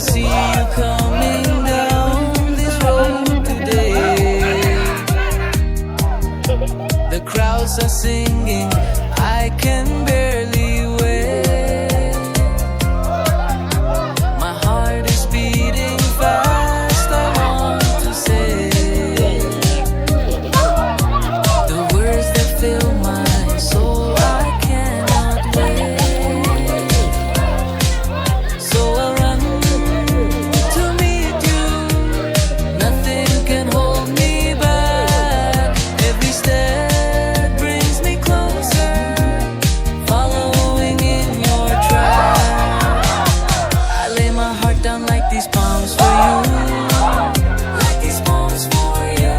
see you coming down this road today. The crowds are singing, I can barely wait. My heart is beating fast, I want to say the words that fill my soul, I cannot wait. So I'll run to meet you, nothing can hold me back. Every step brings me closer, following in your track. I lay my heart down like these palms for you, like these palms for you.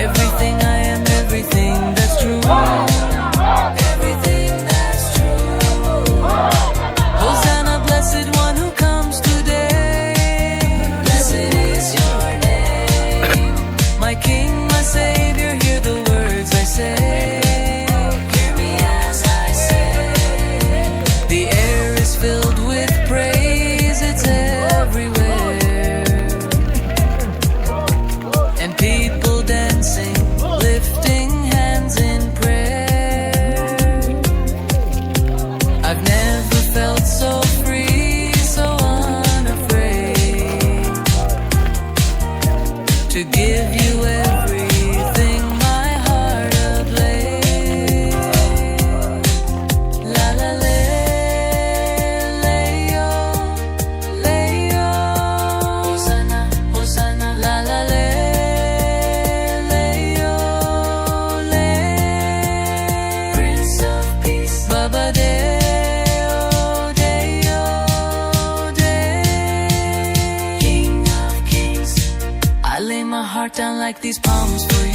Everything I am, everything that's true, everything that's true. Hosanna, blessed one who comes today. Blessed is your name. My King, my Savior, hear the words I say. Hear me as I say. The air is filled with praise, it's everywhere. And people dancing, lifting hands in prayer. I've never felt so free, so unafraid to give you everything, my heart ablaze. La la le, le-yo, le-yo. Hosanna, Hosanna, la la le, le-yo, le. Prince of Peace, Baba Deo, Deo, De. King of Kings, I lay my heart down like these palms for you.